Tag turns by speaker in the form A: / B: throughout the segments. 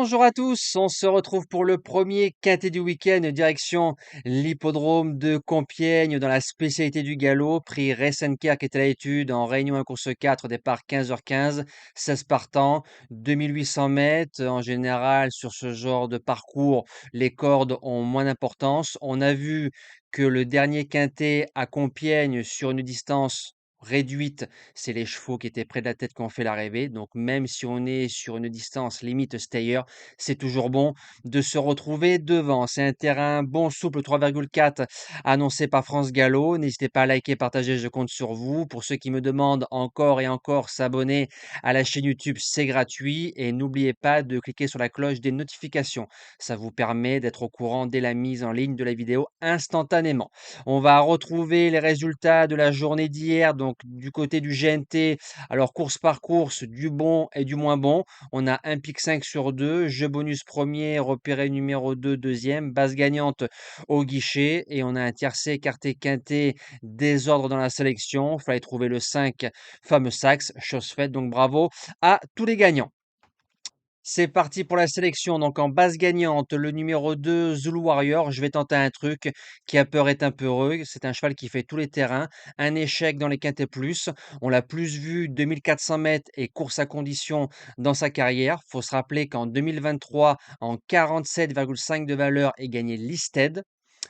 A: Bonjour à tous, on se retrouve pour le premier quintet du week-end, direction l'hippodrome de Compiègne dans la spécialité du galop. Prix Ressenker qui est à l'étude en Réunion 1 course 4, départ 15h15, 16 partants, 2800 mètres. En général, sur ce genre de parcours, les cordes ont moins d'importance. On a vu que le dernier quintet à Compiègne sur une distance réduite, c'est les chevaux qui étaient près de la tête qui ont fait l'arrivée. Donc même si on est sur une distance limite stayer, c'est toujours bon de se retrouver devant. C'est un terrain bon, souple, 3,4 annoncé par France Gallo. N'hésitez pas à liker, partager, je compte sur vous. Pour ceux qui me demandent encore et encore, s'abonner à la chaîne YouTube, c'est gratuit. Et n'oubliez pas de cliquer sur la cloche des notifications. Ça vous permet d'être au courant dès la mise en ligne de la vidéo instantanément. On va retrouver les résultats de la journée d'hier, donc du côté du GNT. Alors course par course, du bon et du moins bon. On a un pic 5 sur 2, jeu bonus premier, repéré numéro 2, deuxième, base gagnante au guichet et on a un tiercé écarté quinté, désordre dans la sélection. Il fallait trouver le 5, fameux Saxe, chose faite, donc bravo à tous les gagnants. C'est parti pour la sélection. Donc en base gagnante, le numéro 2, Zulu Warrior. Je vais tenter un truc. Qui a peur est un peu heureux. C'est un cheval qui fait tous les terrains. Un échec dans les quintés plus. On l'a plus vu 2400 mètres et course à condition dans sa carrière. Faut se rappeler qu'en 2023, en 47,5 de valeur, est gagné Listed.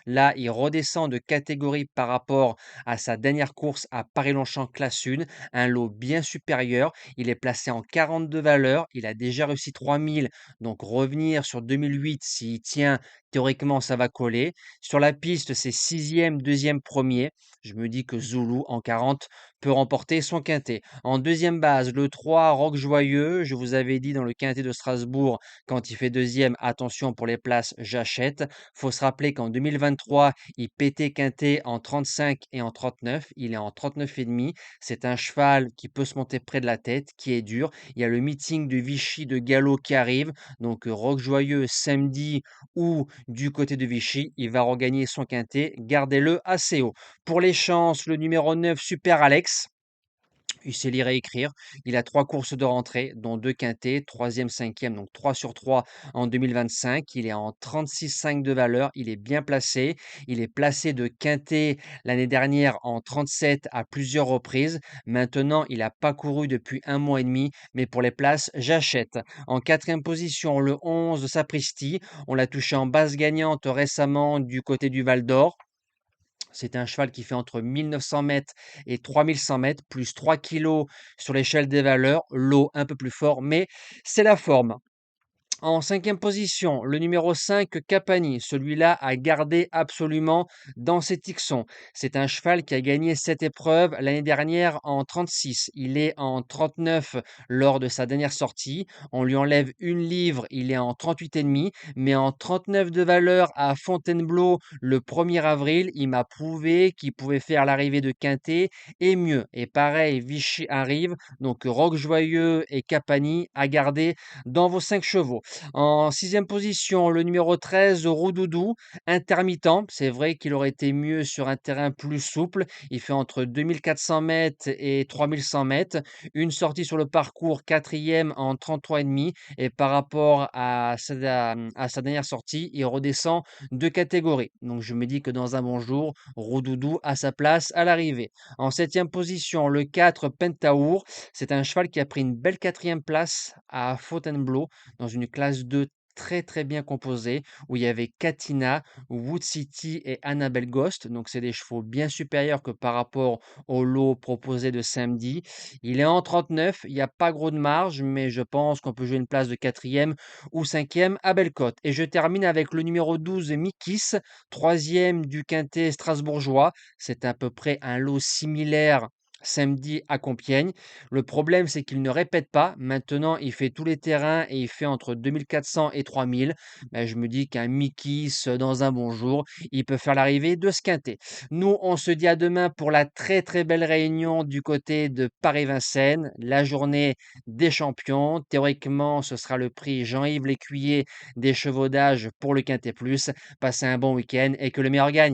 A: Là, il redescend de catégorie par rapport à sa dernière course à Paris-Longchamp classe 1, un lot bien supérieur. Il est placé en 42 valeurs. Il a déjà réussi 3000, donc revenir sur 2008, s'il tient, théoriquement, ça va coller. Sur la piste, c'est sixième, deuxième, premier. Je me dis que Zulu, en 40, peut remporter son quintet. En deuxième base, le 3, Rock Joyeux. Je vous avais dit dans le quintet de Strasbourg, quand il fait deuxième, attention pour les places, j'achète. Faut se rappeler qu'en 2023, il pétait quintet en 35 et en 39. Il est en 39,5. C'est un cheval qui peut se monter près de la tête, qui est dur. Il y a le meeting de Vichy de Gallo qui arrive. Donc, Rock Joyeux samedi ou du côté de Vichy, il va regagner son quintet. Gardez-le assez haut. Pour les chances, le numéro 9, Super Alex. Il sait lire et écrire. Il a 3 courses de rentrée, dont 2 quintets, 3e, 5e, donc 3 sur 3 en 2025. Il est en 36,5 de valeur. Il est bien placé. Il est placé de quintet l'année dernière en 37 à plusieurs reprises. Maintenant, il n'a pas couru depuis 1 mois et demi, mais pour les places, j'achète. En 4e position, le 11, Sapristi. On l'a touché en base gagnante récemment du côté du Val d'Or. C'est un cheval qui fait entre 1900 mètres et 3100 mètres, plus 3 kilos sur l'échelle des valeurs. L'eau un peu plus fort, mais c'est la forme. En 5e position, le numéro 5, Capani. Celui-là a gardé absolument dans ses ticsons. C'est un cheval qui a gagné cette épreuve l'année dernière en 36. Il est en 39 lors de sa dernière sortie. On lui enlève une livre, il est en 38,5. Mais en 39 de valeur à Fontainebleau le 1er avril, il m'a prouvé qu'il pouvait faire l'arrivée de Quintet et mieux. Et pareil, Vichy arrive. Donc Rock Joyeux et Capani à garder dans vos 5 chevaux. En 6e position, le numéro 13, Roudoudou, intermittent. C'est vrai qu'il aurait été mieux sur un terrain plus souple. Il fait entre 2400 mètres et 3100 mètres. Une sortie sur le parcours, quatrième en 33,5. Et par rapport à sa dernière sortie, il redescend de catégorie. Donc je me dis que dans un bon jour, Roudoudou a sa place à l'arrivée. En 7e position, le 4, Pentaour. C'est un cheval qui a pris une belle 4e place à Fontainebleau dans une classe 2 très très bien composée où il y avait Katina, Wood City et Annabelle Ghost. Donc c'est des chevaux bien supérieurs que par rapport au lot proposé de samedi. Il est en 39, il n'y a pas gros de marge, mais je pense qu'on peut jouer une place de 4e ou 5e à Bellecote. Et je termine avec le numéro 12, Mikis, 3e du quintet strasbourgeois. C'est à peu près un lot similaire samedi à Compiègne. Le problème, c'est qu'il ne répète pas. Maintenant, il fait tous les terrains et il fait entre 2400 et 3000. Ben, je me dis qu'un Mikis, dans un bon jour, il peut faire l'arrivée de ce quintet. Nous, on se dit à demain pour la très très belle réunion du côté de Paris-Vincennes, la journée des champions. Théoriquement, ce sera le prix Jean-Yves Lécuyer des chevaux d'âge pour le quintet plus. Passez un bon week-end et que le meilleur gagne.